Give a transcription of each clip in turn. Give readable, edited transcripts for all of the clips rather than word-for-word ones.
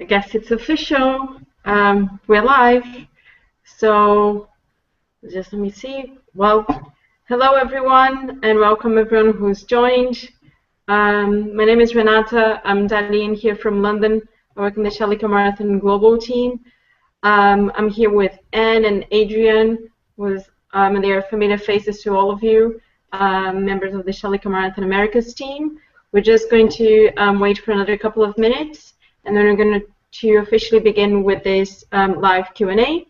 guess it's official. We're live. So just let me see. Well, hello everyone, and welcome everyone who's joined. My name is Renata. I'm dialing in here from London. I work in the Shalika Marathon Global team. I'm here with Anne and Adrian, and they are familiar faces to all of you, members of the Shalika Marathon Americas team. We're just going to wait for another couple of minutes, and then we're going to officially begin with this live Q&A.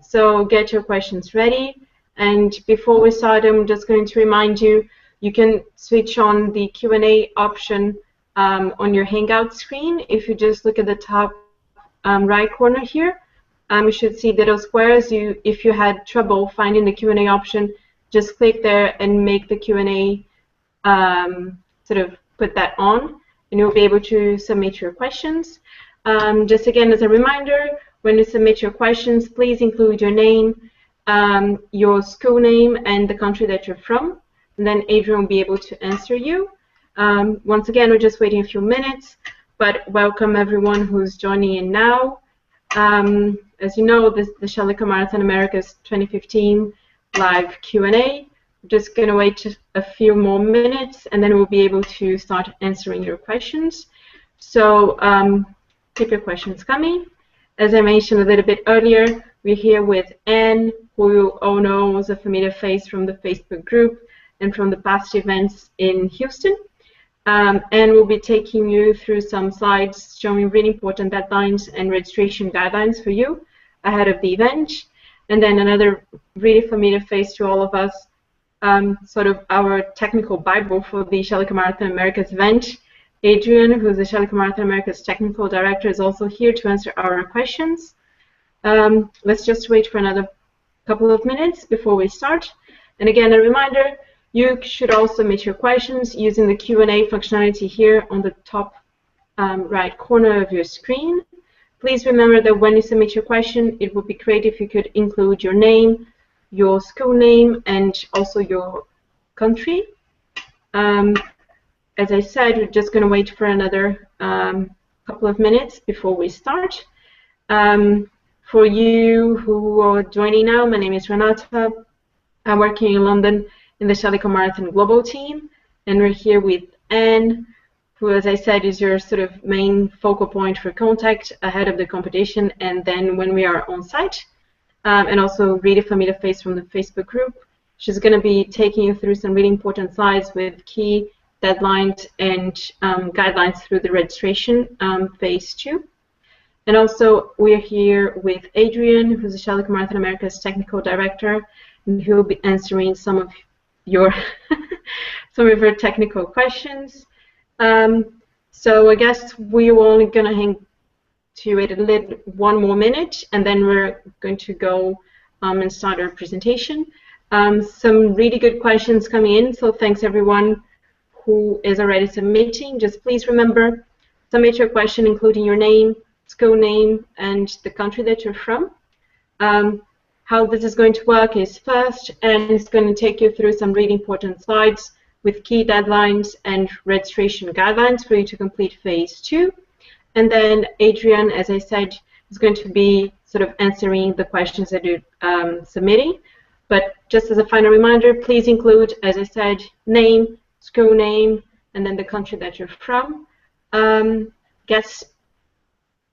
So get your questions ready. And before we start, I'm just going to remind you, you can switch on the Q&A option on your Hangout screen. If you just look at the top right corner here, you should see little squares. If you had trouble finding the Q&A option, just click there and make the Q&A sort of put that on, and you'll be able to submit your questions. Just again as a reminder, when you submit your questions, please include your name, your school name, and the country that you're from, and then Adrian will be able to answer you. Once again, we're just waiting a few minutes, but welcome everyone who's joining in now. As you know, the Shalika Marathon Americas 2015 live Q&A. We're just going to wait a few more minutes, and then we'll be able to start answering your questions. So keep your questions coming. As I mentioned a little bit earlier, we're here with Anne, who you all know was a familiar face from the Facebook group and from the past events in Houston. Anne will be taking you through some slides showing really important deadlines and registration guidelines for you ahead of the event. And then another really familiar face to all of us, sort of our technical Bible for the Shalika Marathon Americas event. Adrian, who's the Shalika Marathon Americas technical director, is also here to answer our questions. Let's just wait for another couple of minutes before we start. And again, a reminder, you should also submit your questions using the Q&A functionality here on the top right corner of your screen. Please remember that when you submit your question, it would be great if you could include your name, your school name, and also your country. As I said, we're just going to wait for another couple of minutes before we start. For you who are joining now, my name is Renata. I'm working in London in the Shalika Marathon Global team, and we're here with Anne, who, as I said, is your sort of main focal point for contact ahead of the competition and then when we are on site. And also really familiar face from the Facebook group. She's going to be taking you through some really important slides with key deadlines and guidelines through the registration phase 2. And also we're here with Adrian, who's the Shalika Marathon Americas technical director, and he will be answering some of your technical questions. So I guess we're only going to hang to wait one more minute, and then we're going to go and start our presentation. Some really good questions coming in, so thanks everyone who is already submitting. Just please remember, submit your question including your name, school name, and the country that you're from. How this is going to work is first, and it's going to take you through some really important slides with key deadlines and registration guidelines for you to complete phase 2. And then Adrian, as I said, is going to be sort of answering the questions that you're submitting. But just as a final reminder, please include, as I said, name, school name, and then the country that you're from. Guess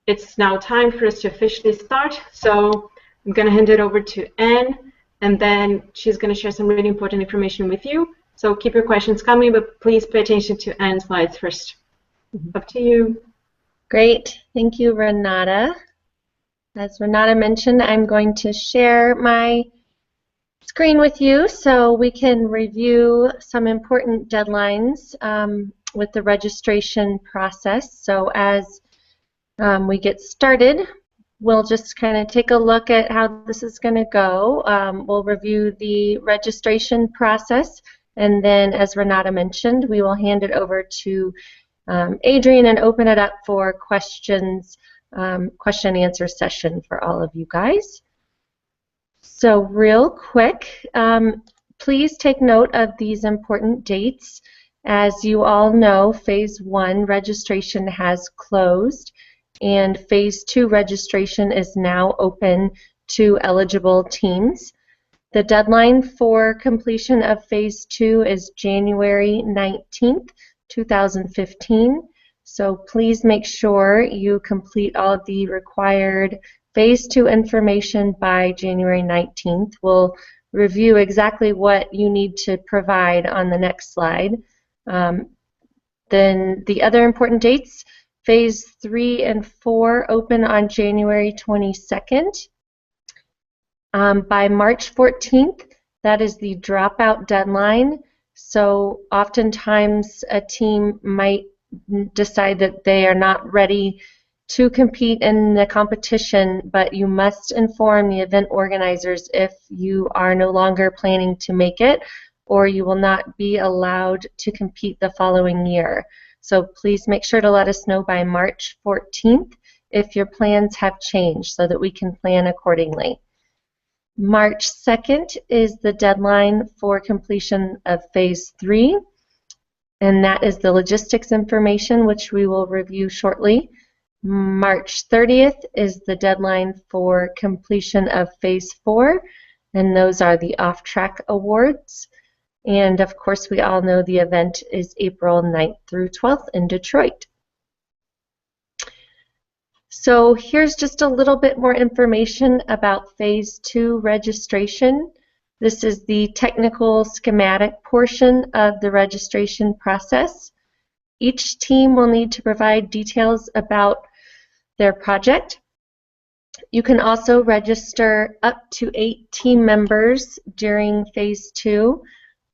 it's now time for us to officially start. So I'm going to hand it over to Anne, and then she's going to share some really important information with you. So keep your questions coming, but please pay attention to Anne's slides first. Up to you. Great. Thank you, Renata. As Renata mentioned, I'm going to share my screen with you so we can review some important deadlines with the registration process. So as we get started, we'll just kind of take a look at how this is going to go. We'll review the registration process, and then, as Renata mentioned, we will hand it over to Adrian and open it up for questions, question and answer session for all of you guys. So real quick, please take note of these important dates. As you all know, phase 1 registration has closed, and Phase 2 registration is now open to eligible teams. The deadline for completion of Phase 2 is January 19th, 2015. So please make sure you complete all of the required Phase 2 information by January 19th. We'll review exactly what you need to provide on the next slide. Then the other important dates, Phase 3 and 4 open on January 22nd. By March 14th, that is the dropout deadline. So oftentimes a team might decide that they are not ready to compete in the competition, but you must inform the event organizers if you are no longer planning to make it, or you will not be allowed to compete the following year. So please make sure to let us know by March 14th if your plans have changed so that we can plan accordingly. March 2nd is the deadline for completion of Phase 3, and that is the logistics information, which we will review shortly. March 30th is the deadline for completion of Phase 4, and those are the off-track awards. And of course, we all know the event is April 9th through 12th in Detroit. So here's just a little bit more information about Phase 2 registration. This is the technical schematic portion of the registration process. Each team will need to provide details about their project. You can also register up to 8 team members during Phase 2.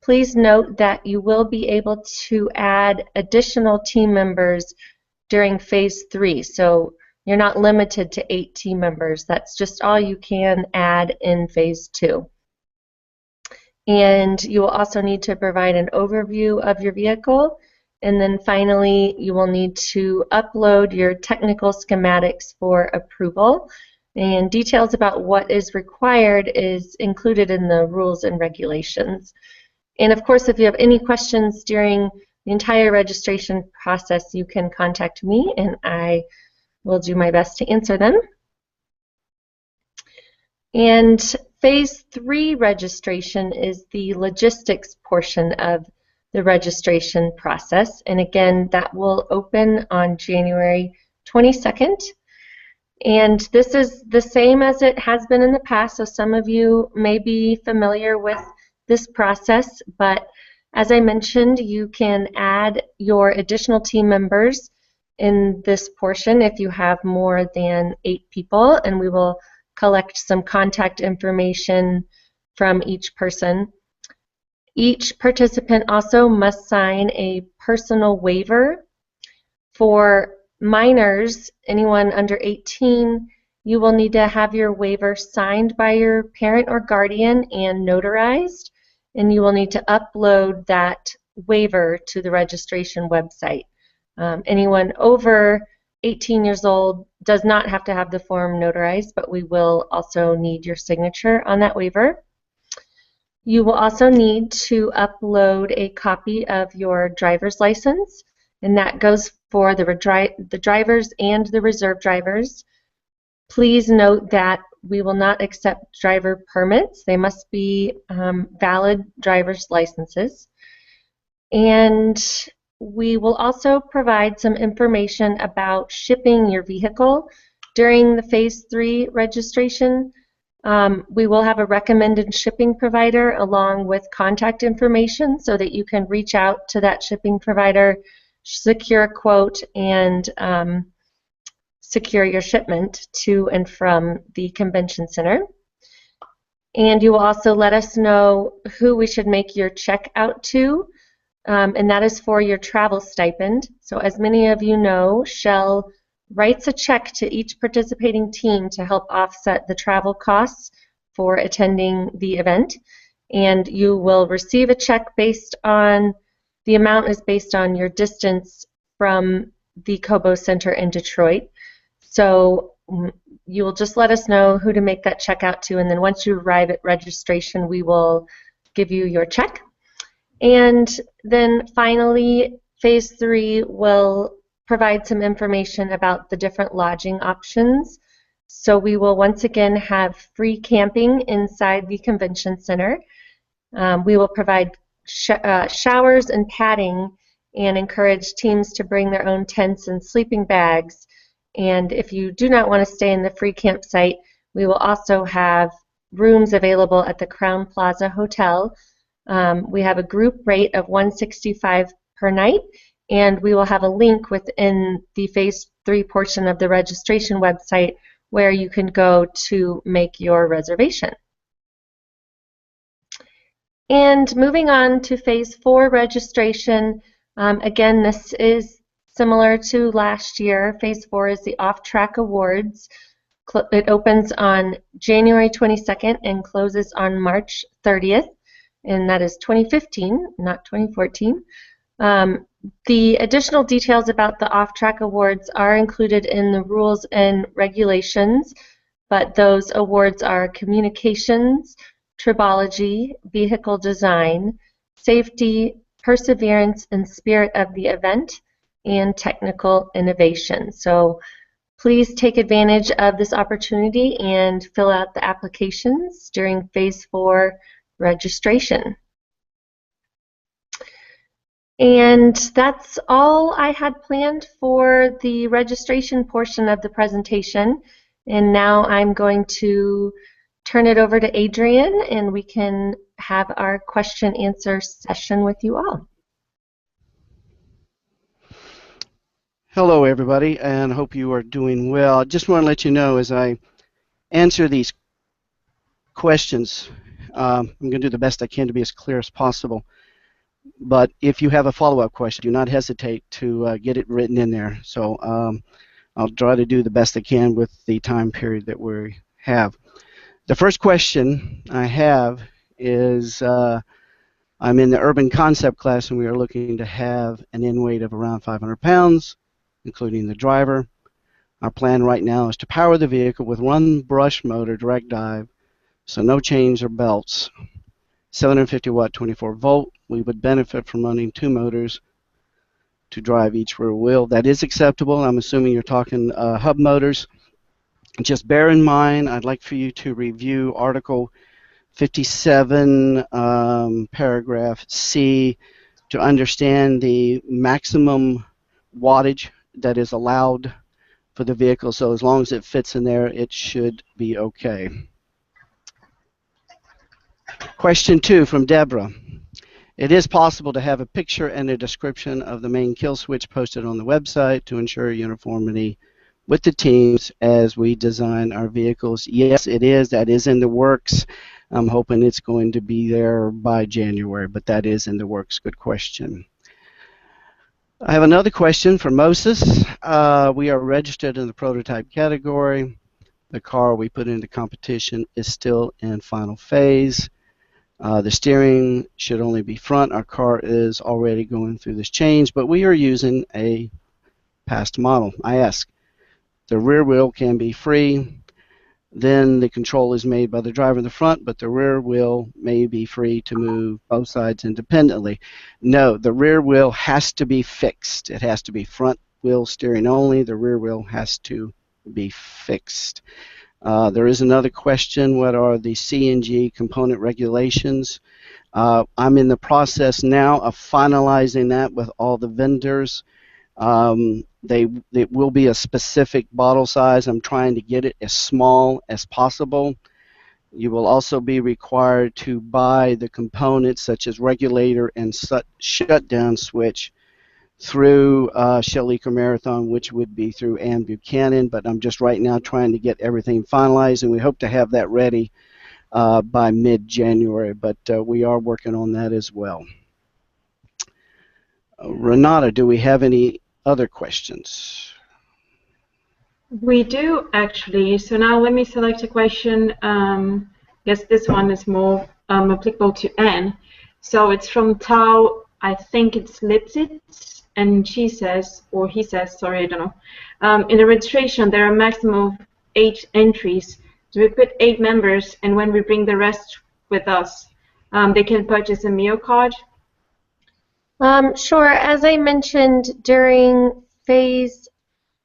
Please note that you will be able to add additional team members during Phase 3. So you're not limited to 8 team members. That's just all you can add in Phase 2. And you will also need to provide an overview of your vehicle. And then finally, you will need to upload your technical schematics for approval. And details about what is required is included in the rules and regulations. And of course, if you have any questions during the entire registration process, you can contact me and I will do my best to answer them. And Phase 3 registration is the logistics portion of the registration process. And again, that will open on January 22nd. And this is the same as it has been in the past, so some of you may be familiar with this process, but as I mentioned, you can add your additional team members in this portion if you have more than 8 people, and we will collect some contact information from each person. Each participant also must sign a personal waiver. For minors, anyone under 18, you will need to have your waiver signed by your parent or guardian and notarized, and you will need to upload that waiver to the registration website. Anyone over 18 years old does not have to have the form notarized, but we will also need your signature on that waiver. You will also need to upload a copy of your driver's license, and that goes for the drivers and the reserve drivers. Please note that we will not accept driver permits. They must be valid driver's licenses. And we will also provide some information about shipping your vehicle during the Phase 3 registration. We will have a recommended shipping provider along with contact information so that you can reach out to that shipping provider, secure a quote, and secure your shipment to and from the convention center. And you will also let us know who we should make your check out to, and that is for your travel stipend. So as many of you know, Shell writes a check to each participating team to help offset the travel costs for attending the event. And you will receive a check based on, the amount is based on your distance from the Cobo Center in Detroit. So you will just let us know who to make that check out to, and then once you arrive at registration, we will give you your check. And then finally, Phase 3 will provide some information about the different lodging options. So we will once again have free camping inside the convention center. We will provide showers and padding and encourage teams to bring their own tents and sleeping bags. And if you do not want to stay in the free campsite, we will also have rooms available at the Crown Plaza Hotel. We have a group rate of $165 per night, and we will have a link within the Phase 3 portion of the registration website where you can go to make your reservation. And moving on to Phase 4 registration, again, this is similar to last year. Phase 4 is the Off-Track Awards. It opens on January 22nd and closes on March 30th, and that is 2015, not 2014. The additional details about the Off-Track Awards are included in the rules and regulations, but those awards are communications, tribology, vehicle design, safety, perseverance and spirit of the event, and technical innovation. So please take advantage of this opportunity and fill out the applications during Phase 4 registration. And that's all I had planned for the registration portion of the presentation. And now I'm going to turn it over to Adrian, and we can have our question answer session with you all. Hello everybody, and hope you are doing well. I just want to let you know as I answer these questions, I'm going to do the best I can to be as clear as possible. But if you have a follow-up question, do not hesitate to get it written in there. So I'll try to do the best I can with the time period that we have. The first question I have is I'm in the urban concept class, and we are looking to have an in weight of around 500 pounds, including the driver. Our plan right now is to power the vehicle with one brush motor direct drive, so no chains or belts. 750 watt 24 volt. We would benefit from running two motors to drive each rear wheel. That is acceptable. I'm assuming you're talking hub motors. Just bear in mind, I'd like for you to review Article 57, paragraph C, to understand the maximum wattage that is allowed for the vehicle. So as long as it fits in there, it should be okay. Question 2 from Deborah. It is possible to have a picture and a description of the main kill switch posted on the website to ensure uniformity with the teams as we design our vehicles. Yes, it is. That is in the works. I'm hoping it's going to be there by January, but that is in the works. Good question. I have another question from Moses. We are registered in the prototype category. The car we put into competition is still in final phase. The steering should only be front. Our car is already going through this change, but we are using a past model. I ask, the rear wheel can be free. Then the control is made by the driver in the front, but the rear wheel may be free to move both sides independently. No, the rear wheel has to be fixed. It has to be front wheel steering only. The rear wheel has to be fixed. There is another question, what are the CNG component regulations? I'm in the process now of finalizing that with all the vendors. It will be a specific bottle size. I'm trying to get it as small as possible. You will also be required to buy the components such as regulator and shutdown switch through Shell Eco Marathon, which would be through Ann Buchanan, but I'm just right now trying to get everything finalized, and we hope to have that ready by mid-January, but we are working on that as well. Renata, do we have any other questions? We do, actually. So now let me select a question. Yes, this one is more applicable to Anne. So it's from Tao, I think it's Lipsitz. And she says, or he says, sorry, I don't know. In the registration, there are a maximum of 8 entries. So we put 8 members, and when we bring the rest with us, they can purchase a meal card. Sure. As I mentioned during Phase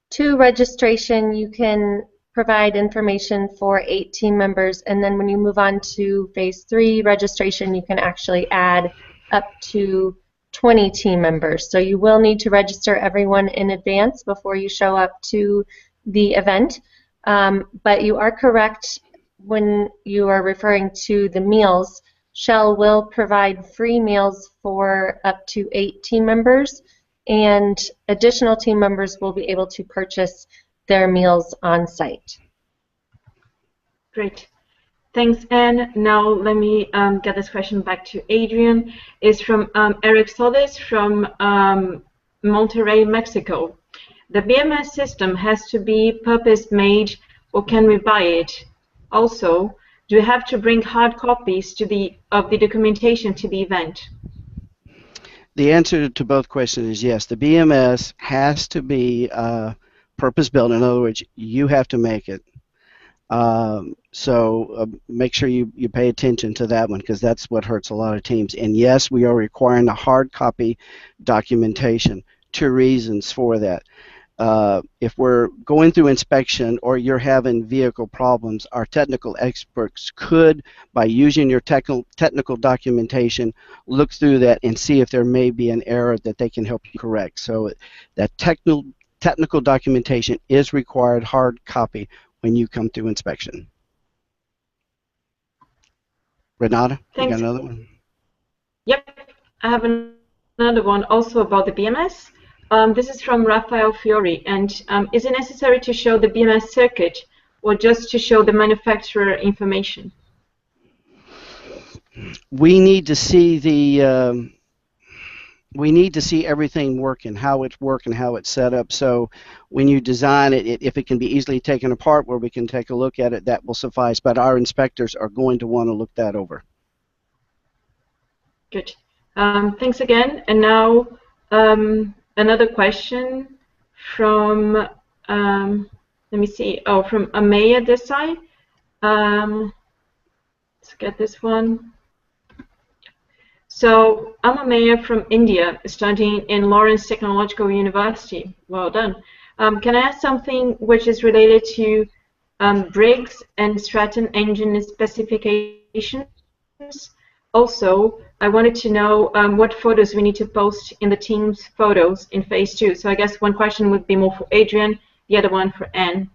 2 registration, you can provide information for 8 team members, and then when you move on to Phase 3 registration, you can actually add up to 20 team members. So you will need to register everyone in advance before you show up to the event, but you are correct when you are referring to the meals. Shell will provide free meals for up to 8 team members, and additional team members will be able to purchase their meals on site. Great. Thanks, Anne. Now let me get this question back to Adrian. It's from Eric Solis from Monterrey, Mexico. The BMS system has to be purpose-made, or can we buy it? Also, do we have to bring hard copies of the documentation to the event? The answer to both questions is yes. The BMS has to be purpose-built. In other words, you have to make it. So make sure you pay attention to that one, because that's what hurts a lot of teams. And yes, we are requiring a hard copy documentation. 2 reasons for that. If we're going through inspection or you're having vehicle problems, our technical experts could, by using your technical documentation, look through that and see if there may be an error that they can help you correct. So that technical documentation is required, hard copy, when you come through inspection. Renata, you got another one? Yep, I have another one also about the BMS. This is from Rafael Fiori, and is it necessary to show the BMS circuit or just to show the manufacturer information? We need to see everything working, how it's working, how it's set up. So when you design it, if it can be easily taken apart where we can take a look at it, that will suffice. But our inspectors are going to want to look that over. Good. Thanks again. And now another question from, let me see, from Ameya Desai. Let's get this one. So I'm Ameya from India, studying in Lawrence Technological University. Well done. Can I ask something which is related to Briggs and Stratton engine specifications? Also, I wanted to know what photos we need to post in the team's photos in Phase 2. So I guess one question would be more for Adrian, the other one for Anne.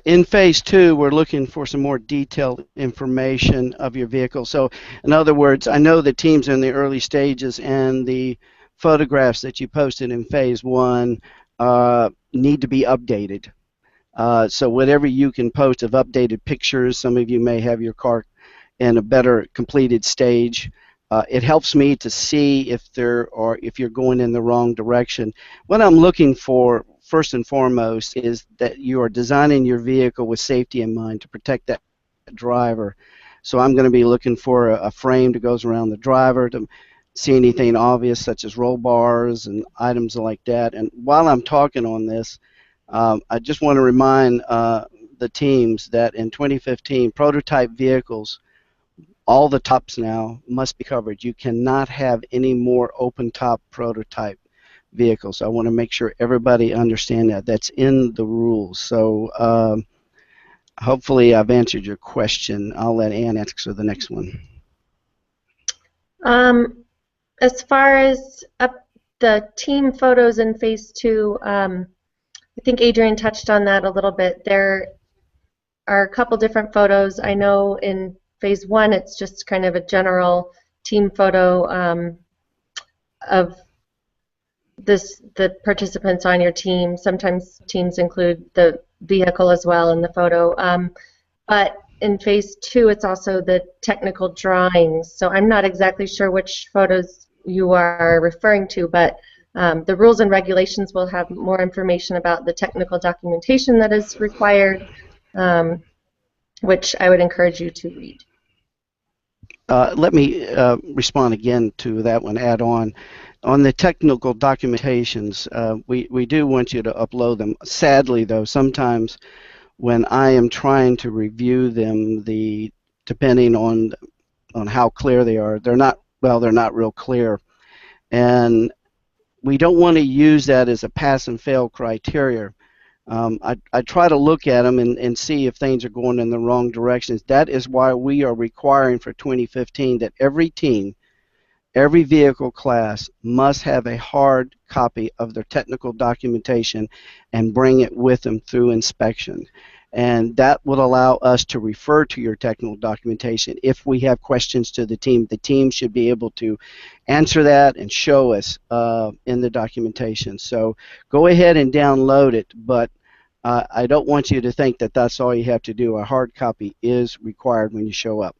In Phase 2, we're looking for some more detailed information of your vehicle. So, in other words, I know the teams are in the early stages, and the photographs that you posted in Phase 1 need to be updated. So whatever you can post of updated pictures, some of you may have your car in a better completed stage. It helps me to see if you're going in the wrong direction. What I'm looking for, first and foremost, is that you are designing your vehicle with safety in mind to protect that driver. So I'm going to be looking for a frame that goes around the driver to see anything obvious, such as roll bars and items like that. And while I'm talking on this, I just want to remind the teams that in 2015, prototype vehicles, all the tops now must be covered. You cannot have any more open top prototype vehicles. I want to make sure everybody understands that. That's in the rules. So hopefully I've answered your question. I'll let Ann answer the next one. As far as the team photos in Phase 2, I think Adrian touched on that a little bit. There are a couple different photos. I know in Phase 1 it's just kind of a general team photo of the participants on your team. Sometimes teams include the vehicle as well in the photo. But in Phase 2 it's also the technical drawings. So I'm not exactly sure which photos you are referring to, but the rules and regulations will have more information about the technical documentation that is required, which I would encourage you to read. Let me respond again to that one, add on. On the technical documentations, we do want you to upload them. Sadly, though, sometimes when I am trying to review them, depending on how clear they are, they're not real clear. And we don't want to use that as a pass and fail criteria. I try to look at them and see if things are going in the wrong directions. That is why we are requiring for 2015 that every team, every vehicle class must have a hard copy of their technical documentation and bring it with them through inspection. And that will allow us to refer to your technical documentation. If we have questions to the team should be able to answer that and show us in the documentation. So go ahead and download it, but I don't want you to think that that's all you have to do. A hard copy is required when you show up.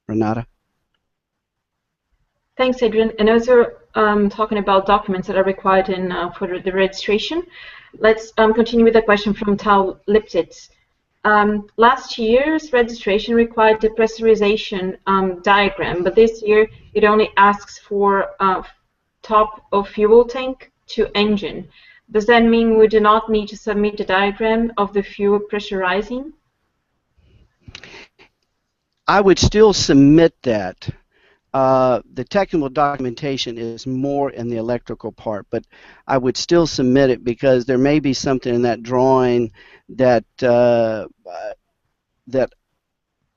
Renata? Thanks, Adrian. And also talking about documents that are required for the registration, let's continue with a question from Tal Lipsitz. Last year's registration required the pressurization diagram, but this year it only asks for top of fuel tank to engine. Does that mean we do not need to submit the diagram of the fuel pressurizing? I would still submit that. The technical documentation is more in the electrical part, but I would still submit it because there may be something in that drawing that that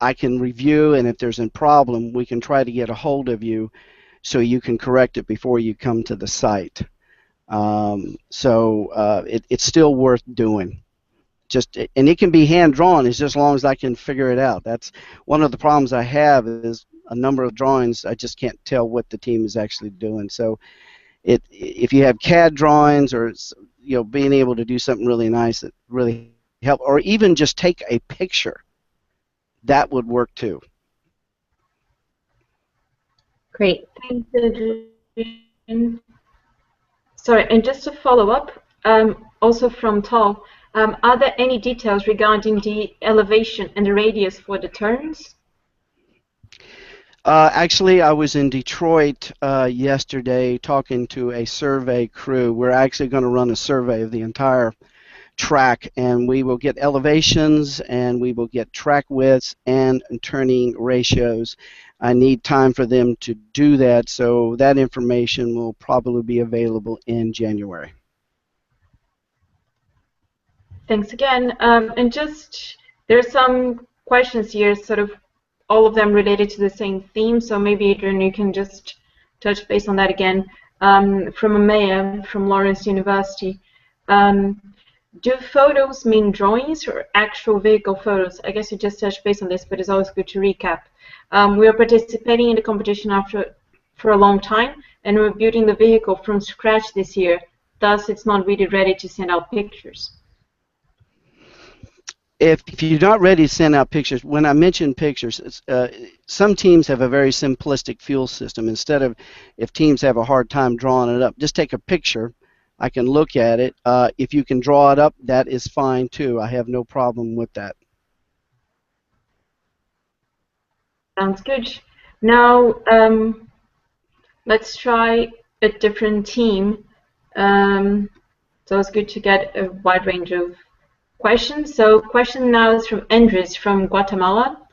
I can review, and if there's a problem, we can try to get a hold of you so you can correct it before you come to the site. It's still worth doing. And it can be hand drawn as long as I can figure it out. That's one of the problems I have is a number of drawings I just can't tell what the team is actually doing. So if you have CAD drawings or being able to do something really nice that really help, or even just take a picture, that would work too. Great. Thanks, Adrian. Sorry, and just to follow up, also from Tal, are there any details regarding the elevation and the radius for the turns? Actually, I was in Detroit yesterday talking to a survey crew. We're actually going to run a survey of the entire track, and we will get elevations and we will get track widths and turning ratios. I need time for them to do that, so that information will probably be available in January. Thanks again. And just, there's some questions here, sort of all of them related to the same theme, so maybe Adrian, you can just touch base on that again. From Amaya from Lawrence University. Do photos mean drawings or actual vehicle photos? I guess you just touched base on this, but it's always good to recap. We are participating in the competition for a long time, and we're building the vehicle from scratch this year. Thus, it's not really ready to send out pictures. If you're not ready to send out pictures, when I mention pictures, some teams have a very simplistic fuel system. Instead of, if teams have a hard time drawing it up, just take a picture. I can look at it. If you can draw it up, that is fine too. I have no problem with that. Sounds good. Now, let's try a different team. So it's good to get a wide range of questions. So question now is from Andres from Guatemala.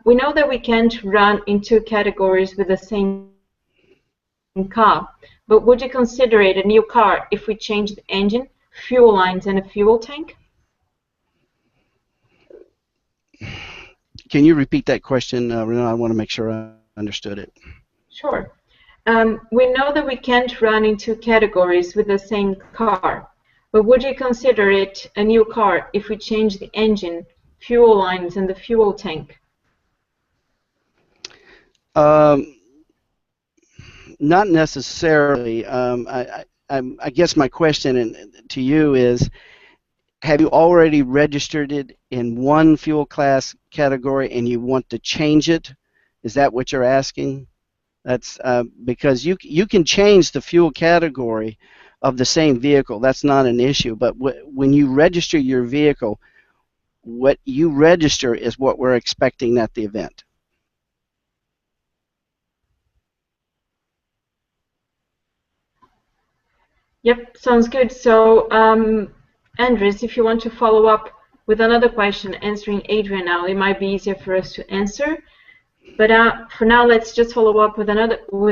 We know that we can't run in two categories with the same car, but would you consider it a new car if we change the engine, fuel lines, and a fuel tank? Can you repeat that question, Renata? I want to make sure I understood it. Sure. We know that we can't run in two categories with the same car, but would you consider it a new car if we change the engine, fuel lines, and the fuel tank? Not necessarily. I guess my question to you is, have you already registered it in one fuel class category and you want to change it? Is that what you're asking? That's because you can change the fuel category of the same vehicle. That's not an issue. But when you register your vehicle, what you register is what we're expecting at the event. Yep, sounds good. So, Andres, if you want to follow up with another question answering Adrian now, it might be easier for us to answer. But for now, let's just follow up with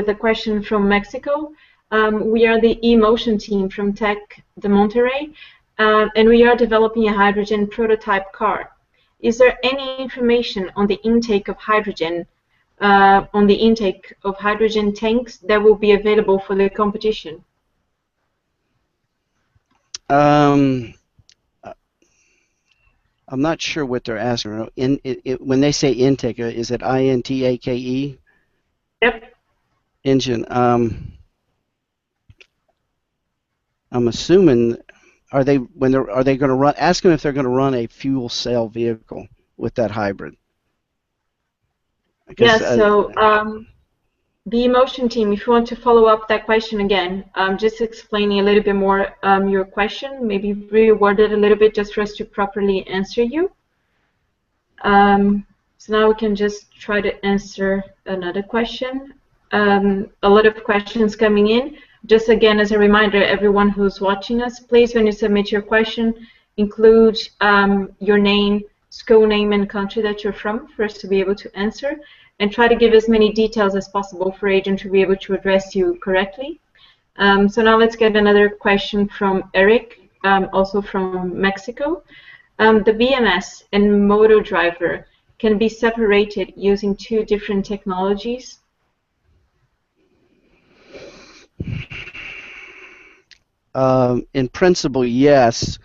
a question from Mexico. We are the eMotion team from Tech de Monterrey, and we are developing a hydrogen prototype car. Is there any information on the intake of hydrogen, tanks that will be available for the competition? I'm not sure what they're asking. When they say intake, is it INTAKE? Yep. Engine. I'm assuming, are they going to run? Ask them if they're going to run a fuel cell vehicle with that hybrid. Yeah. The eMotion team, if you want to follow up that question again, just explaining a little bit more your question, maybe reword it a little bit just for us to properly answer you. So now we can just try to answer another question. A lot of questions coming in. Just again, as a reminder, everyone who's watching us, please, when you submit your question, include your name, school name, and country that you're from for us to be able to answer, and try to give as many details as possible for Adrian to be able to address you correctly. So now let's get another question from Eric, also from Mexico. The BMS and motor driver can be separated using two different technologies? In principle, yes.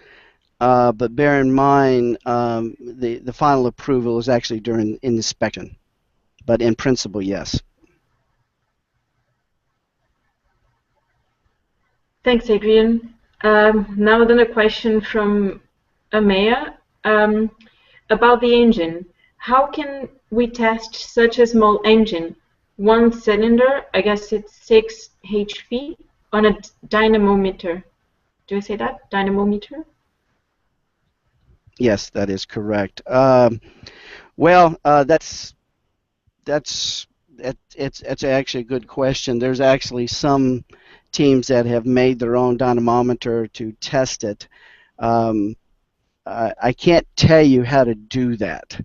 But bear in mind, the final approval is actually during inspection. But in principle, yes. Thanks, Adrian. Now then a question from Amaya about the engine. How can we test such a small engine, one cylinder, I guess it's 6 HP, on a dynamometer? Do I say that? Dynamometer? Yes, that is correct. Well, it's actually a good question. There's actually some teams that have made their own dynamometer to test it. I can't tell you how to do that.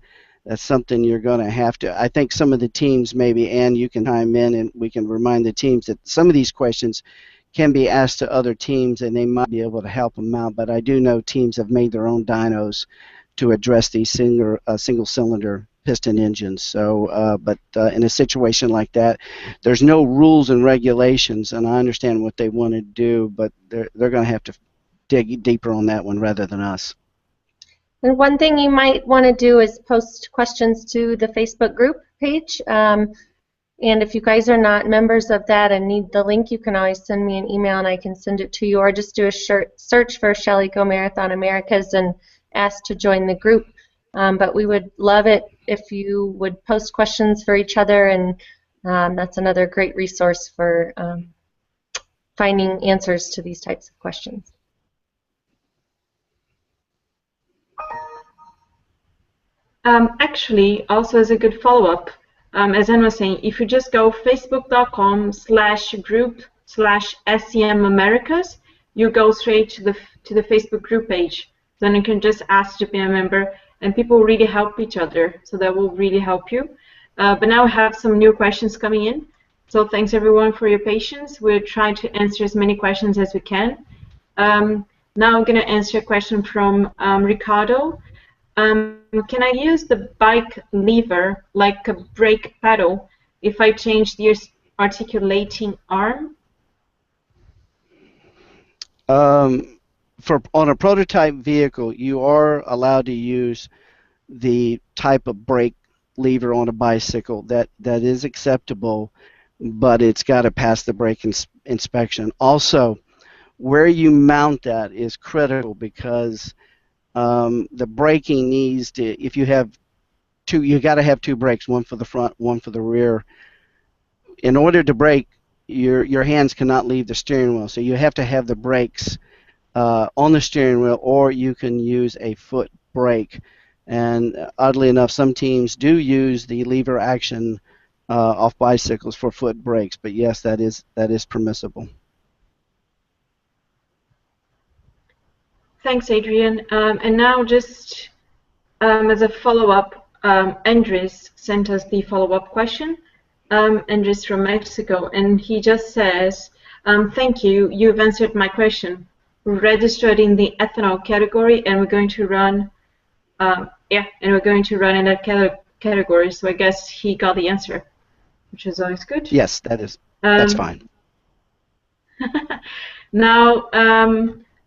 That's something you're going to have to. I think some of the teams, maybe, Ann, you can chime in and we can remind the teams that some of these questions can be asked to other teams and they might be able to help them out. But I do know teams have made their own dynos to address these single cylinder piston engines. So, but in a situation like that, there's no rules and regulations, and I understand what they want to do, but they're going to have to dig deeper on that one rather than us. And one thing you might want to do is post questions to the Facebook group page. And if you guys are not members of that and need the link, you can always send me an email and I can send it to you, or just do a search for Shelley Go Marathon Americas and ask to join the group. But we would love it if you would post questions for each other, and that's another great resource for finding answers to these types of questions. Actually, also as a good follow-up, as Anne was saying, if you just go facebook.com/group/SCM Americas, you go straight to the Facebook group page. Then you can just ask to be a member, and people really help each other, so that will really help you. But now we have some new questions coming in, so thanks everyone for your patience. We're trying to answer as many questions as we can. Now I'm going to answer a question from Ricardo. Can I use the bike lever like a brake pedal if I change the articulating arm? On a prototype vehicle, you are allowed to use the type of brake lever on a bicycle that is acceptable, but it's got to pass the brake inspection. Also, where you mount that is critical, because the braking needs to, if you have two, you got to have two brakes, one for the front, one for the rear. In order to brake, your hands cannot leave the steering wheel, so you have to have the brakes on the steering wheel, or you can use a foot brake. And oddly enough, some teams do use the lever action off bicycles for foot brakes, but yes, that is permissible. Thanks, Adrian. And now just as a follow-up, Andres sent us the follow-up question. Andres from Mexico, and he just says, Thank you. You've answered my question. We're registered in the ethanol category, and we're going to run. Yeah, and we're going to run in that category. So I guess he got the answer, which is always good. Yes, that's fine. Now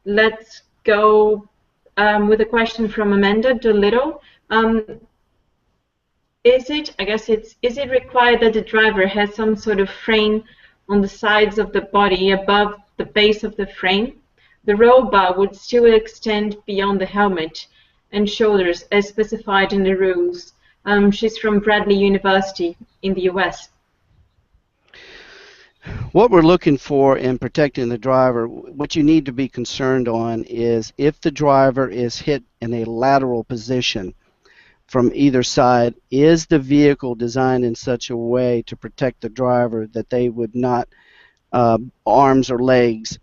let's go with a question from Amanda DeLittle. Is it required that the driver has some sort of frame on the sides of the body above the base of the frame? The roll bar would still extend beyond the helmet and shoulders as specified in the rules. She's from Bradley University in the US. What we're looking for in protecting the driver, what you need to be concerned on is if the driver is hit in a lateral position from either side, is the vehicle designed in such a way to protect the driver that they would not, arms or legs,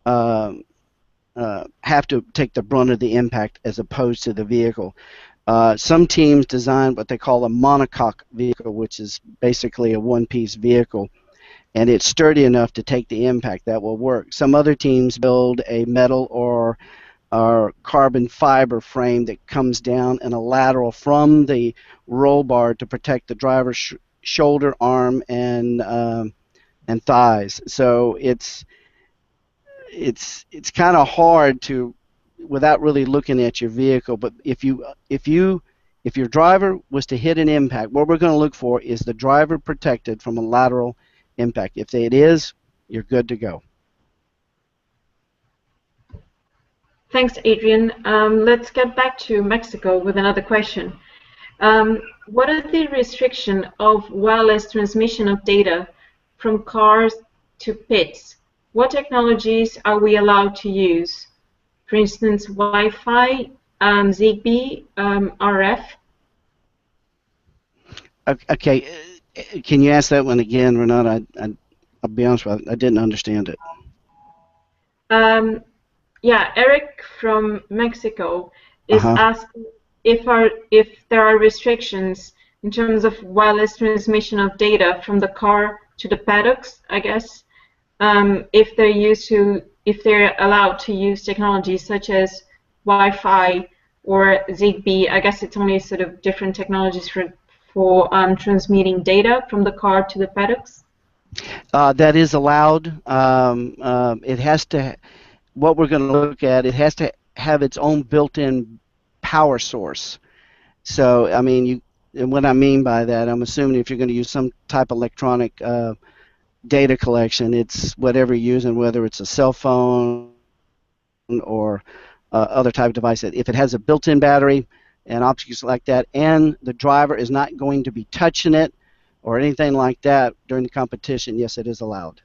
have to take the brunt of the impact as opposed to the vehicle. Some teams design what they call a monocoque vehicle, which is basically a one-piece vehicle, and it's sturdy enough to take the impact. That will work. Some other teams build a metal or carbon fiber frame that comes down in a lateral from the roll bar to protect the driver's shoulder, arm, and thighs. So it's kind of hard to, without really looking at your vehicle. But if your driver was to hit an impact, what we're going to look for is the driver protected from a lateral impact. If it is, you're good to go. Thanks, Adrian. Let's get back to Mexico with another question. What are the restrictions of wireless transmission of data from cars to pits? What technologies are we allowed to use? For instance, Wi-Fi, Zigbee, RF? Okay, can you ask that one again, Renata? I'll be honest with you, I didn't understand it. Yeah, Eric from Mexico is asking if there are restrictions in terms of wireless transmission of data from the car to the paddocks, I guess, if they're allowed to use technologies such as Wi-Fi or Zigbee. I guess it's only sort of different technologies for transmitting data from the car to the paddocks. That is allowed. It has to. What we're going to look at, it has to have its own built-in power source. So, I mean, and what I mean by that, I'm assuming if you're going to use some type of electronic data collection, it's whatever you're using, whether it's a cell phone or other type of device. If it has a built-in battery and options like that, and the driver is not going to be touching it or anything like that during the competition, yes, it is allowed.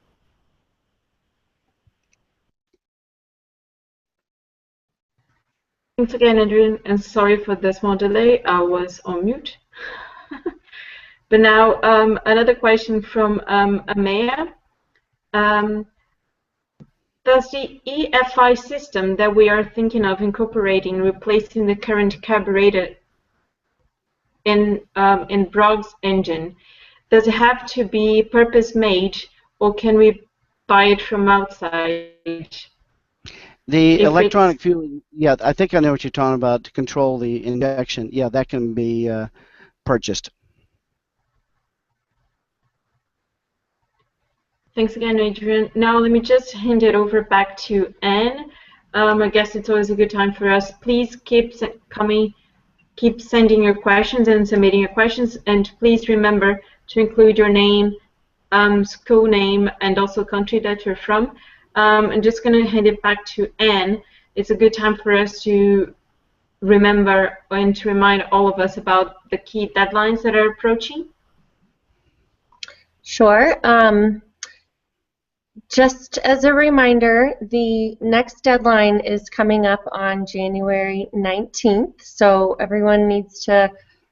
Thanks again, Adrian, and sorry for the small delay. I was on mute. But now, another question from Amaya. Does the EFI system that we are thinking of incorporating, replacing the current carburetor in Brog's engine, does it have to be purpose-made, or can we buy it from outside? The electronic fueling, yeah, I think I know what you're talking about, to control the injection. Yeah, that can be purchased. Thanks again, Adrian. Now let me just hand it over back to Anne. I guess it's always a good time for us. Please keep sending your questions and submitting your questions, and please remember to include your name, school name, and also country that you're from. I'm just going to hand it back to Anne. It's a good time for us to remember and to remind all of us about the key deadlines that are approaching. Sure. Just as a reminder, the next deadline is coming up on January 19th, so everyone needs to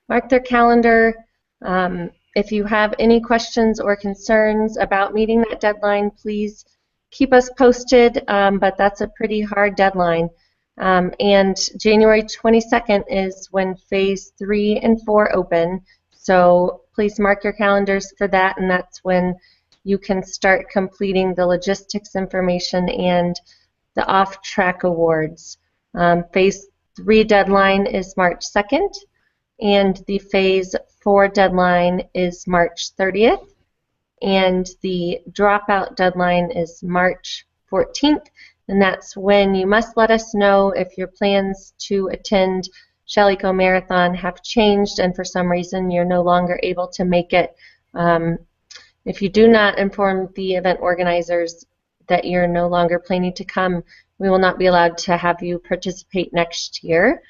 mark their calendar. If you have any questions or concerns about meeting that deadline, please keep us posted, but that's a pretty hard deadline. And January 22nd is when Phase 3 and 4 open, so please mark your calendars for that, and that's when you can start completing the logistics information and the off-track awards. Phase 3 deadline is March 2nd, and the Phase 4 deadline is March 30th, and the dropout deadline is March 14th, and that's when you must let us know if your plans to attend Shell Eco Marathon have changed and for some reason you're no longer able to make it. If you do not inform the event organizers that you're no longer planning to come, we will not be allowed to have you participate next year.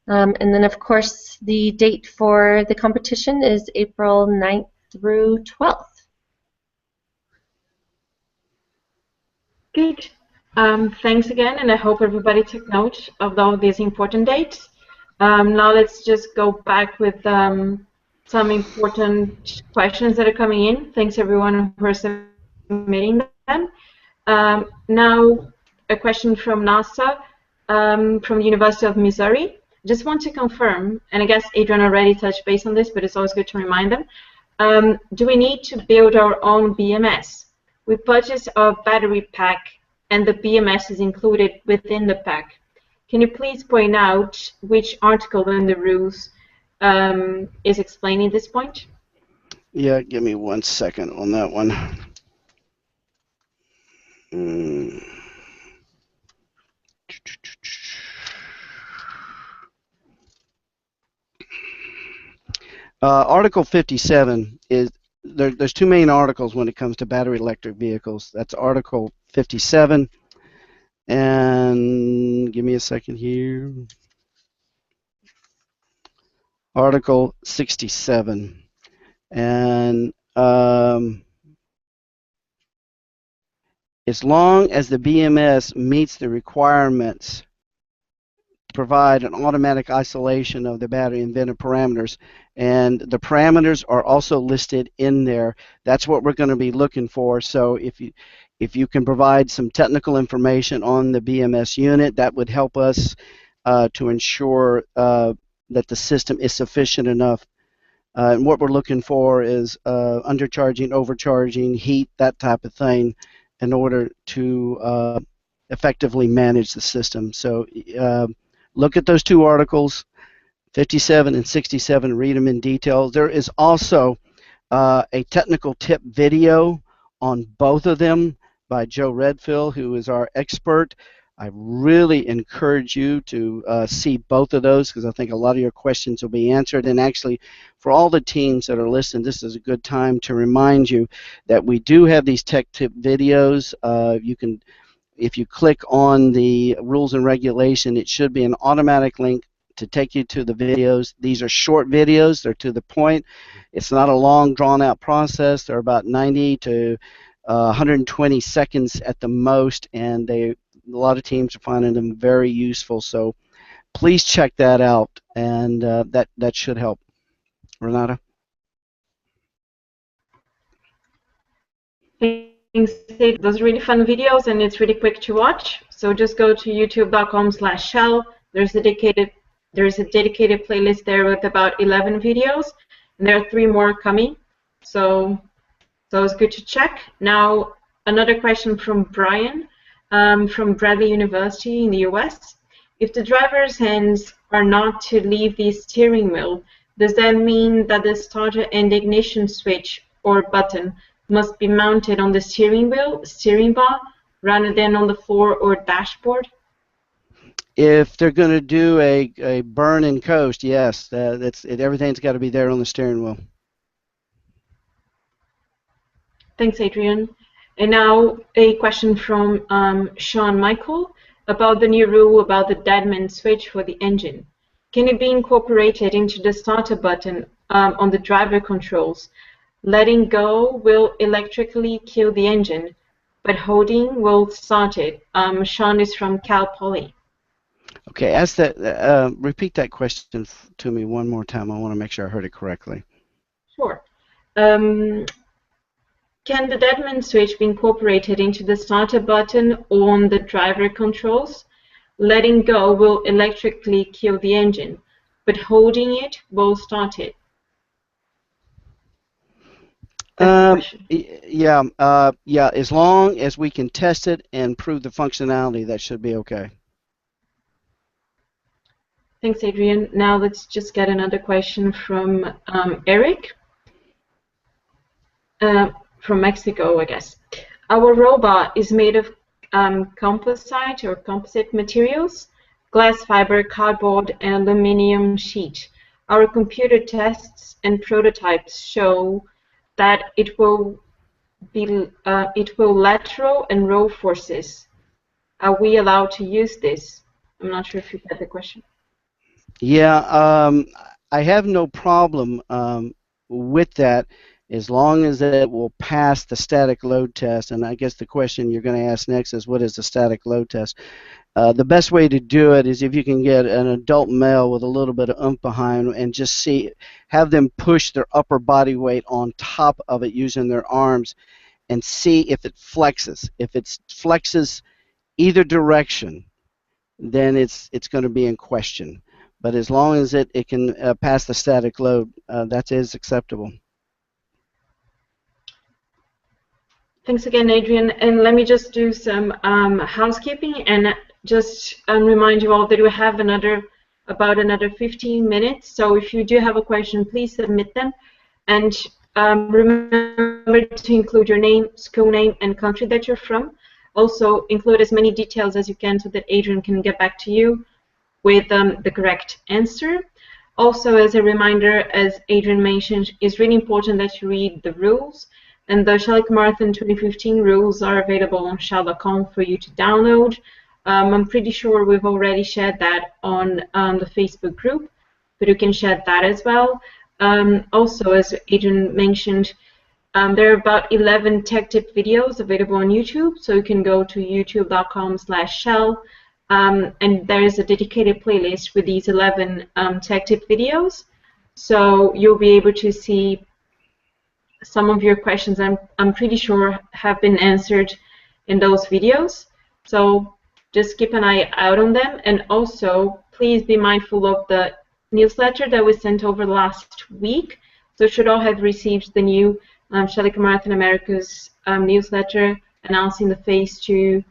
And then, of course, the date for the competition is April 9th through 12th. Good. Thanks again, and I hope everybody took note of all these important dates. Now let's just go back with some important questions that are coming in. Thanks everyone who are submitting them. Now a question from NASA, from the University of Missouri. Just want to confirm, and I guess Adrian already touched base on this, but it's always good to remind them. Do we need to build our own BMS? We purchased a battery pack, and the BMS is included within the pack. Can you please point out which article in the rules is explaining this point? Yeah, give me 1 second on that one. Article 57 is, there's two main articles when it comes to battery electric vehicles. That's Article 57, and give me a second here. Article 67, and as long as the BMS meets the requirements, provide an automatic isolation of the battery invented parameters, and the parameters are also listed in there. That's what we're going to be looking for. So if you can provide some technical information on the BMS unit, that would help us to ensure that the system is sufficient enough. And what we're looking for is undercharging, overcharging, heat, that type of thing, in order to effectively manage the system. So look at those two articles, 57 and 67, read them in detail. There is also a technical tip video on both of them by Joe Redfield, who is our expert. I really encourage you to see both of those, because I think a lot of your questions will be answered. And actually, for all the teams that are listening, this is a good time to remind you that we do have these tech tip videos. You can, if you click on the rules and regulation, it should be an automatic link to take you to the videos. These are short videos. They're to the point. It's not a long, drawn-out process. They're about 90 to 120 seconds at the most, and a lot of teams are finding them very useful. So please check that out, and that should help. Renata? Thanks. Those are really fun videos, and it's really quick to watch. So just go to youtube.com/shell. There's a dedicated playlist there with about 11 videos, and there are 3 more coming. So it's good to check. Now another question from Brian, from Bradley University in the US. If the driver's hands are not to leave the steering wheel, does that mean that the starter and ignition switch or button must be mounted on the steering wheel, steering bar, rather than on the floor or dashboard? If they're going to do a burn and coast, yes, everything's got to be there on the steering wheel. Thanks, Adrian. And now a question from Sean Michael about the new rule about the deadman switch for the engine. Can it be incorporated into the starter button on the driver controls? Letting go will electrically kill the engine, but holding will start it. Sean is from Cal Poly. Okay, repeat that question to me one more time. I want to make sure I heard it correctly. Sure. Can the deadman switch be incorporated into the starter button on the driver controls? Letting go will electrically kill the engine, but holding it will start it. That's the question. Yeah. As long as we can test it and prove the functionality, that should be okay. Thanks, Adrian. Now let's just get another question from Eric from Mexico, I guess. Our robot is made of composite or composite materials, glass fiber, cardboard, and aluminum sheet. Our computer tests and prototypes show that it will lateral and roll forces. Are we allowed to use this? I'm not sure if you get the question. Yeah, I have no problem with that as long as it will pass the static load test. And I guess the question you're going to ask next is, what is the static load test? The best way to do it is if you can get an adult male with a little bit of oomph behind and just have them push their upper body weight on top of it using their arms and see if it flexes. If it flexes either direction, then it's going to be in question. But as long as it can pass the static load, that is acceptable. Thanks again, Adrian. And let me just do some housekeeping and just remind you all that we have about another 15 minutes. So if you do have a question, please submit them. And remember to include your name, school name, and country that you're from. Also, include as many details as you can so that Adrian can get back to you with the correct answer. Also, as a reminder, as Adrian mentioned, it's really important that you read the rules. And the Shell Marathon 2015 rules are available on shell.com for you to download. I'm pretty sure we've already shared that on the Facebook group, but you can share that as well. Also, as Adrian mentioned, there are about 11 tech tip videos available on YouTube, so you can go to youtube.com/shell, and there is a dedicated playlist with these 11 tech tip videos. So you'll be able to see some of your questions I'm pretty sure have been answered in those videos. So just keep an eye out on them, and also please be mindful of the newsletter that was sent over last week. So you should all have received the new Shell Marathon America's newsletter announcing the phase 2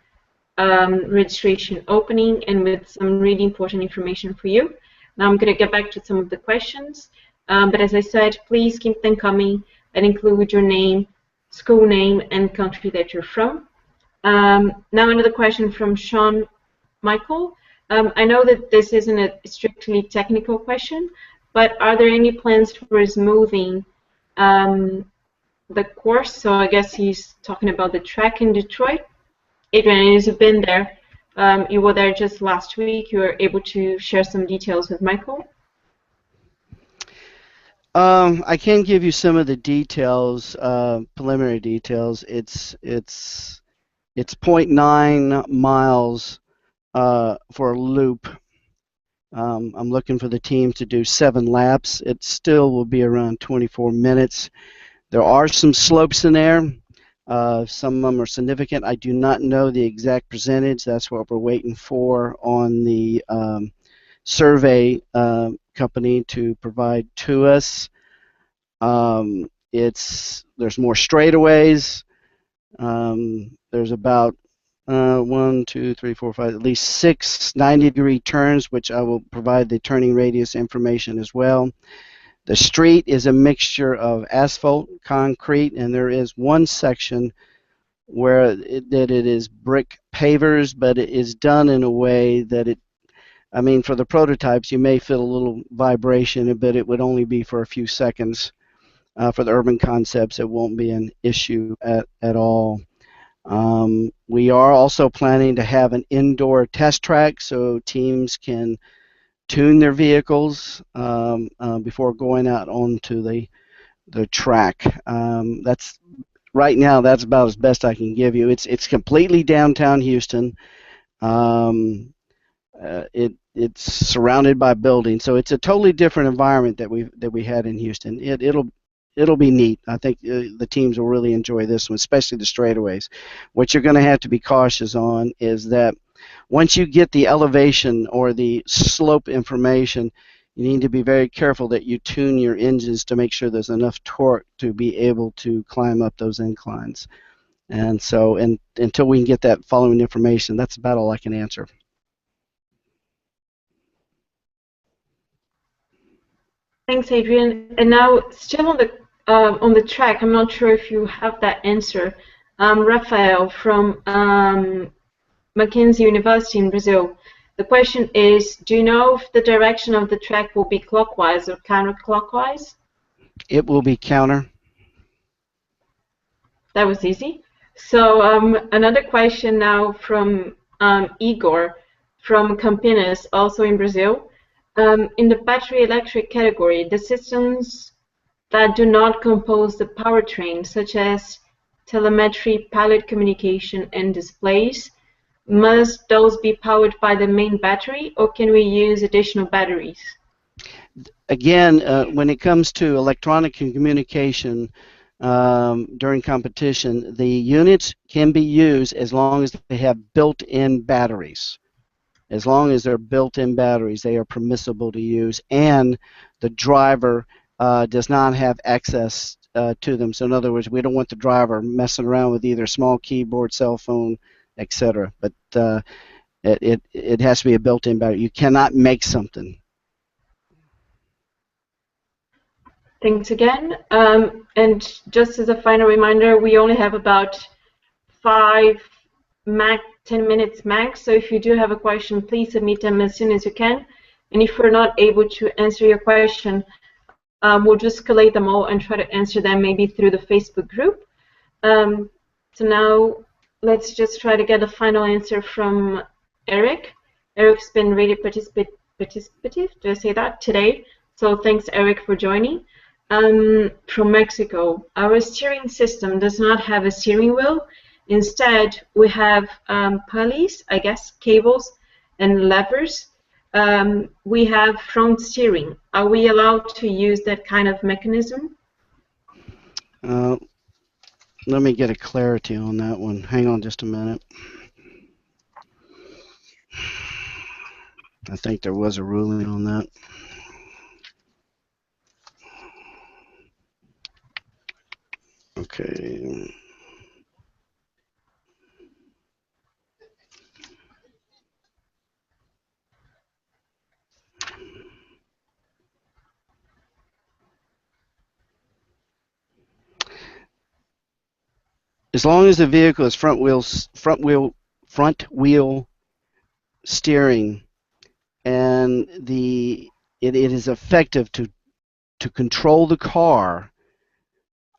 registration opening and with some really important information for you. Now I'm going to get back to some of the questions, but as I said, please keep them coming and include your name, school name, and country that you're from. Now another question from Sean Michael. I know that this isn't a strictly technical question, but are there any plans for smoothing the course? So I guess he's talking about the track in Detroit. Adrian, as you've been there, you were there just last week. You were able to share some details with Michael. I can give you some of the details, preliminary details. It's 0.9 miles for a loop. I'm looking for the team to do 7 laps. It still will be around 24 minutes. There are some slopes in there. Some of them are significant. I do not know the exact percentage. That's what we're waiting for on the survey company to provide to us. There's more straightaways. There's about 1, 2, 3, 4, 5, at least 6 90-degree turns, which I will provide the turning radius information as well. The street is a mixture of asphalt, concrete, and there is one section where it is brick pavers, but it is done in a way that for the prototypes, you may feel a little vibration, but it would only be for a few seconds. For the urban concepts, it won't be an issue at all. We are also planning to have an indoor test track so teams can tune their vehicles before going out onto the track. Right now, that's about as best I can give you. It's completely downtown Houston. It's surrounded by buildings, so it's a totally different environment that we had in Houston. It'll be neat. I think the teams will really enjoy this one, especially the straightaways. What you're going to have to be cautious on is that once you get the elevation or the slope information, you need to be very careful that you tune your engines to make sure there's enough torque to be able to climb up those inclines. And so, until we can get that following information, that's about all I can answer. Thanks, Adrian. And now, still on the track, I'm not sure if you have that answer. Rafael from Mackenzie University in Brazil. The question is, do you know if the direction of the track will be clockwise or counterclockwise? It will be counter. That was easy. So another question now from Igor from Campinas, also in Brazil. In the battery electric category, the systems that do not compose the powertrain, such as telemetry, pilot communication, and displays, must those be powered by the main battery, or can we use additional batteries? Again, when it comes to electronic communication during competition, the units can be used as long as they have built-in batteries. As long as they're built-in batteries, they are permissible to use, and the driver does not have access to them. So in other words, we don't want the driver messing around with either small keyboard, cell phone, etc. But it has to be a built-in battery. You cannot make something. Thanks again. And just as a final reminder, we only have about 10 minutes max. So if you do have a question, please submit them as soon as you can. And if we're not able to answer your question, we'll just collate them all and try to answer them maybe through the Facebook group. So now let's just try to get a final answer from Eric. Eric's been really participative, do I say that, today? So thanks, Eric, for joining. From Mexico, our steering system does not have a steering wheel. Instead, we have pulleys, I guess, cables, and levers. We have front steering. Are we allowed to use that kind of mechanism? Let me get a clarity on that one. Hang on just a minute. I think there was a ruling on that. Okay. As long as the vehicle is front wheel steering, and it is effective to control the car,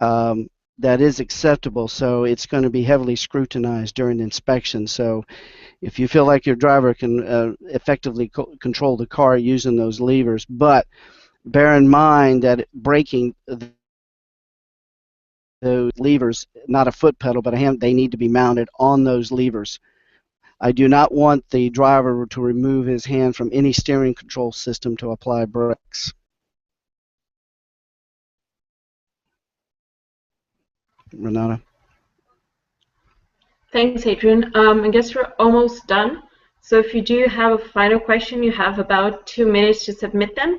that is acceptable. So it's going to be heavily scrutinized during inspection. So if you feel like your driver can effectively control the car using those levers, but bear in mind that braking, those levers, not a foot pedal, but a hand, they need to be mounted on those levers. I do not want the driver to remove his hand from any steering control system to apply brakes. Renata? Thanks, Adrian. I guess we're almost done. So if you do have a final question, you have about 2 minutes to submit them.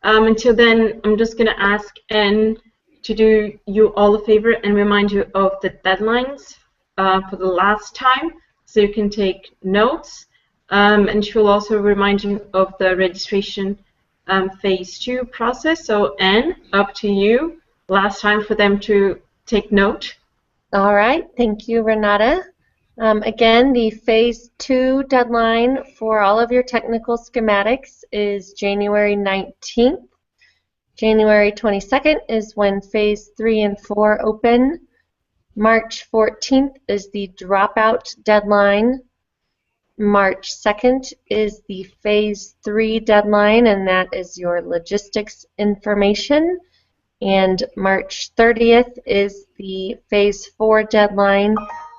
Until then, I'm just going to ask Anne to do you all a favor and remind you of the deadlines for the last time, so you can take notes. And she'll also remind you of the registration phase 2 process. So Anne, up to you. Last time for them to take note. All right, thank you, Renata. Again, the phase 2 deadline for all of your technical schematics is January 19th. January 22nd is when phase 3 and 4 open. March 14th is the dropout deadline. March 2nd is the phase 3 deadline, and that is your logistics information. And March 30th is the phase 4 deadline,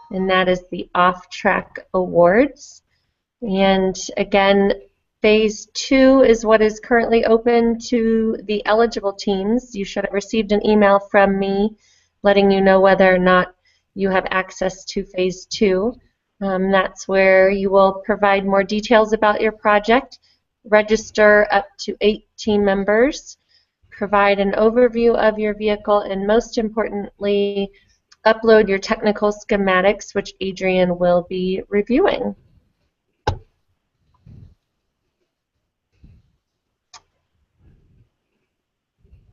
and that is the off-track awards. And again, phase 2 is what is currently open to the eligible teams. You should have received an email from me letting you know whether or not you have access to phase 2. That's where you will provide more details about your project, register up to 8 team members, provide an overview of your vehicle, and most importantly, upload your technical schematics, which Adrian will be reviewing.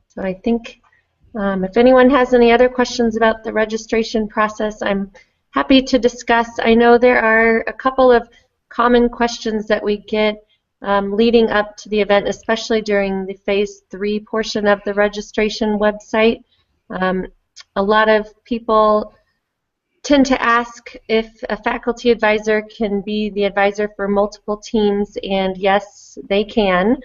So I think if anyone has any other questions about the registration process, I'm happy to discuss. I know there are a couple of common questions that we get leading up to the event, especially during the Phase 3 portion of the registration website. A lot of people tend to ask if a faculty advisor can be the advisor for multiple teams, and yes, they can.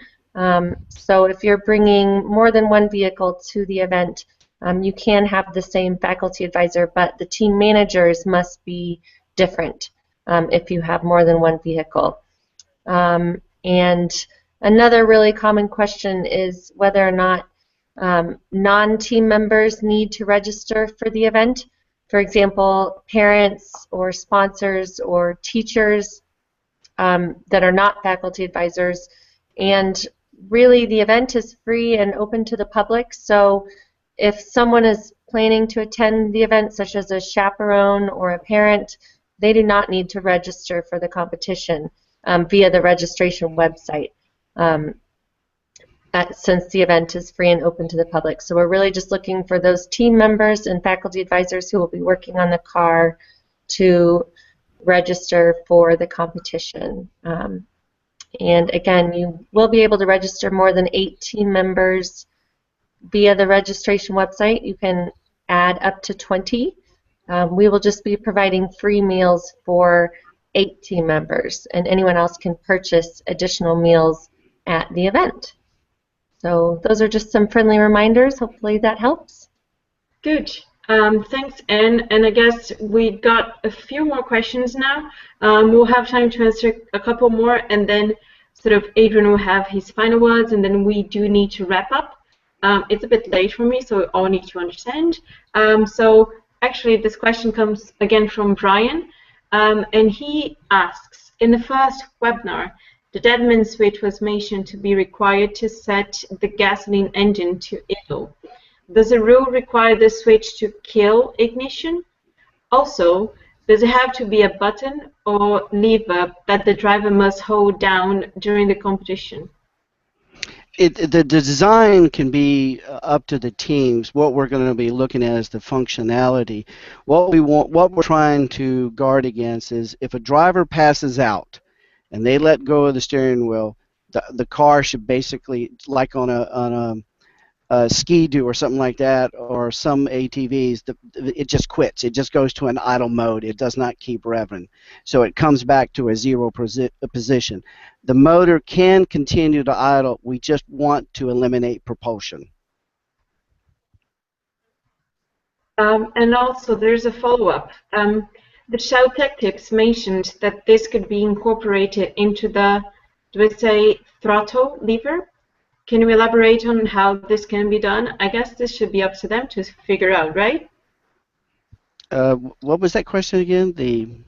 So if you're bringing more than one vehicle to the event, you can have the same faculty advisor, but the team managers must be different if you have more than one vehicle. And another really common question is whether or not non-team members need to register for the event. For example, parents or sponsors or teachers that are not faculty advisors. And really, the event is free and open to the public, so if someone is planning to attend the event, such as a chaperone or a parent, they do not need to register for the competition via the registration website, since the event is free and open to the public. So we're really just looking for those team members and faculty advisors who will be working on the car to register for the competition. And again, you will be able to register more than 8 team members via the registration website. You can add up to 20. We will just be providing free meals for 8 team members, and anyone else can purchase additional meals at the event. So those are just some friendly reminders. Hopefully that helps. Good. Thanks, Anne. And I guess we got a few more questions now. We'll have time to answer a couple more, and then sort of Adrian will have his final words, and then we do need to wrap up. It's a bit late for me, so we all need to understand. So actually, this question comes again from Brian, and he asks, in the first webinar, the deadman switch was mentioned to be required to set the gasoline engine to idle. Does the rule require the switch to kill ignition? Also, does it have to be a button or lever that the driver must hold down during the competition? The design can be up to the teams. What we're going to be looking at is the functionality. What we're trying to guard against is if a driver passes out and they let go of the steering wheel, the car should basically, like on a Ski-Doo or something like that, or some ATVs, it just quits. It just goes to an idle mode. It does not keep revving. So it comes back to a zero position. The motor can continue to idle. We just want to eliminate propulsion. And also, there's a follow-up. The Shell Tech Tips mentioned that this could be incorporated into the, do I say, throttle lever? Can you elaborate on how this can be done? I guess this should be up to them to figure out, right? What was that question again?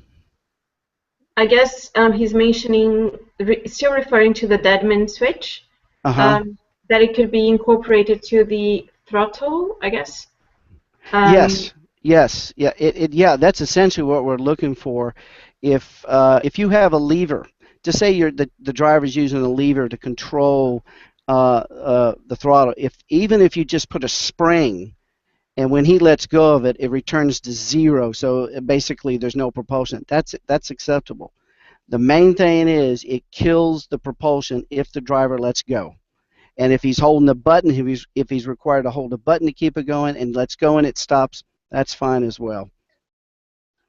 I guess he's mentioning, still referring to the deadman switch, that it could be incorporated to the throttle, I guess. Yes, yeah, yeah. That's essentially what we're looking for. If you have a lever, just say the driver's using a lever to control the throttle. Even if you just put a spring, and when he lets go of it, it returns to zero. So basically, there's no propulsion. That's acceptable. The main thing is it kills the propulsion if the driver lets go. And if he's holding the button, if he's required to hold a button to keep it going and lets go and it stops, that's fine as well.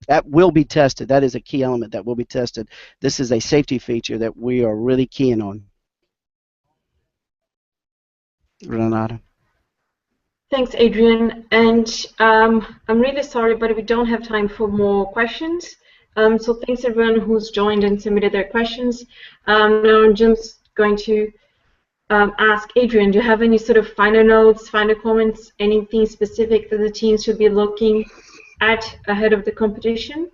That will be tested. That is a key element that will be tested. This is a safety feature that we are really keen on. Renata. Thanks, Adrian. And I'm really sorry, but we don't have time for more questions. So thanks everyone who's joined and submitted their questions. Now I'm just going to ask Adrian, do you have any sort of final notes, final comments, anything specific that the teams should be looking at ahead of the competition?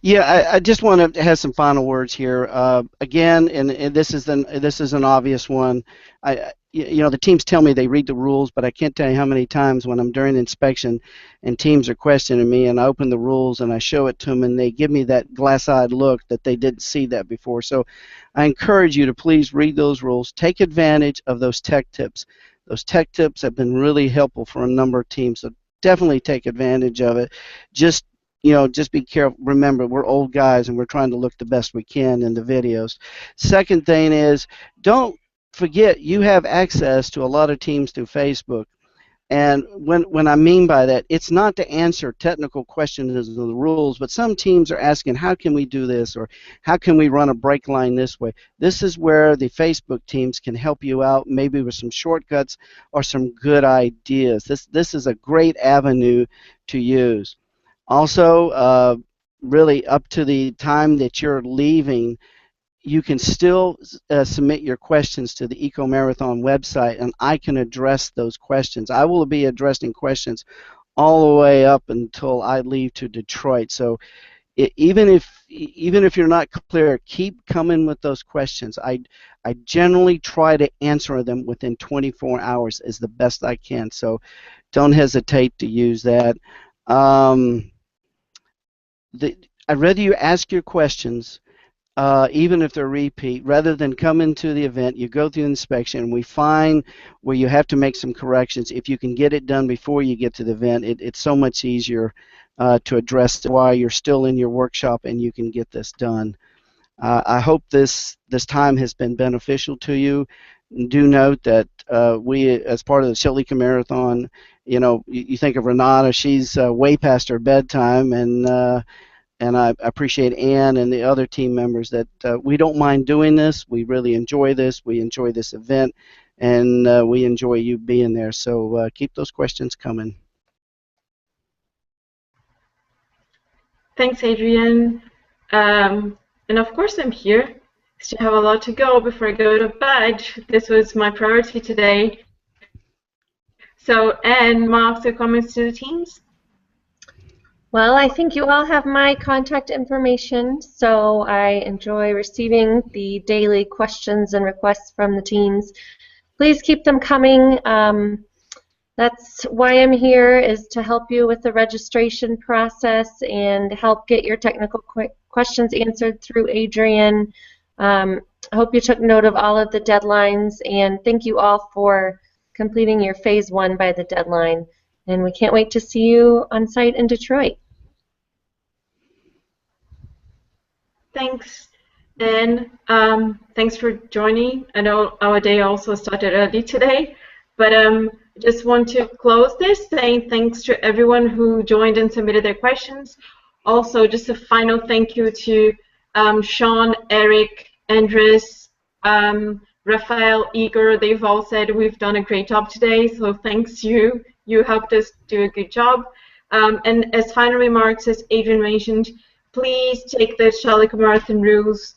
Yeah, I just want to have some final words here. Again, and this is an obvious one. The teams tell me they read the rules, but I can't tell you how many times when I'm during inspection and teams are questioning me, and I open the rules and I show it to them, and they give me that glass-eyed look that they didn't see that before. So, I encourage you to please read those rules. Take advantage of those tech tips. Those tech tips have been really helpful for a number of teams. So definitely take advantage of it. Just just be careful. Remember, we're old guys and we're trying to look the best we can in the videos. Second thing is, don't forget you have access to a lot of teams through Facebook. And when I mean by that, it's not to answer technical questions of the rules, but some teams are asking, how can we do this? Or how can we run a brake line this way? This is where the Facebook teams can help you out, maybe with some shortcuts or some good ideas. This is a great avenue to use. Also, really up to the time that you're leaving, you can still submit your questions to the Eco Marathon website, and I can address those questions. I will be addressing questions all the way up until I leave to Detroit. So even if you're not clear, keep coming with those questions. I generally try to answer them within 24 hours as the best I can. So don't hesitate to use that. Um, I'd rather you ask your questions, even if they're repeat, rather than come into the event, you go through the inspection, and we find where you have to make some corrections. If you can get it done before you get to the event, it's so much easier to address while you're still in your workshop and you can get this done. I hope this time has been beneficial to you. Do note that we, as part of the Chilica Marathon, you think of Renata, she's way past her bedtime, and I appreciate Ann and the other team members that we don't mind doing this. We really enjoy this. We enjoy this event, and we enjoy you being there. So keep those questions coming. Thanks, Adrian. And of course I'm here. Still have a lot to go before I go to bed. This was my priority today. So, Anne, marks or comments to the teams? Well, I think you all have my contact information, so I enjoy receiving the daily questions and requests from the teams. Please keep them coming. That's why I'm here, is to help you with the registration process and help get your technical questions answered through Adrian. I hope you took note of all of the deadlines, and thank you all for completing your phase 1 by the deadline. And we can't wait to see you on site in Detroit. Thanks. And thanks for joining. I know our day also started early today, but I just want to close this saying thanks to everyone who joined and submitted their questions. Also, just a final thank you to Sean, Eric, Andres, Raphael, Igor. They've all said we've done a great job today, so thanks you. You helped us do a good job. And as final remarks, as Adrian mentioned, please take the Chilica Marathon rules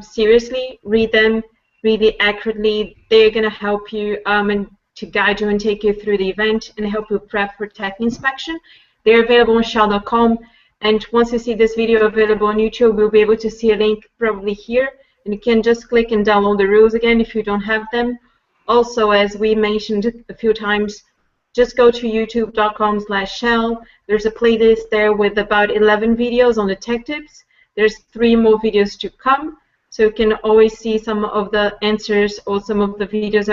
seriously. Read them really accurately. They're going to help you and to guide you and take you through the event and help you prep for tech inspection. They're available on shell.com. And once you see this video available on YouTube, we'll be able to see a link probably here. And you can just click and download the rules again if you don't have them. Also, as we mentioned a few times, just go to youtube.com/shell. There's a playlist there with about 11 videos on the tech tips. There's 3 more videos to come, so you can always see some of the answers or some of the videos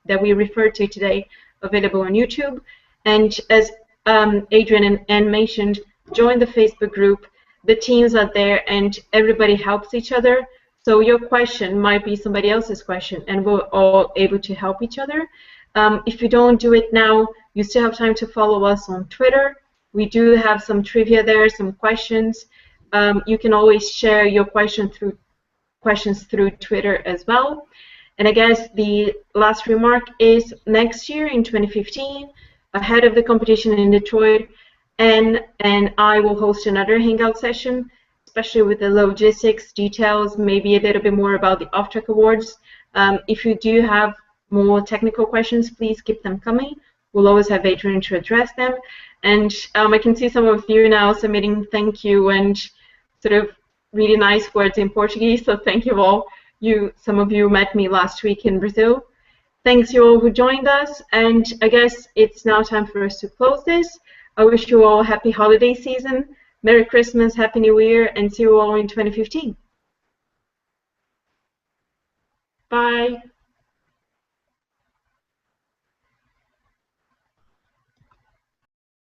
that we referred to today available on YouTube. And as Adrian and Anne mentioned, join the Facebook group. The teams are there, and everybody helps each other. So your question might be somebody else's question, and we're all able to help each other. If you don't do it now, you still have time to follow us on Twitter. We do have some trivia there, some questions. You can always share your questions through Twitter as well. And I guess the last remark is next year in 2015, ahead of the competition in Detroit, and I will host another Hangout session, especially with the logistics details, maybe a little bit more about the off-track awards. If you do have more technical questions, please keep them coming. We'll always have Adrian to address them. And I can see some of you now submitting thank you and sort of really nice words in Portuguese. So thank you all. Some of you met me last week in Brazil. Thanks you all who joined us, and I guess it's now time for us to close this. I wish you all a happy holiday season, Merry Christmas, Happy New Year, and see you all in 2015. Bye.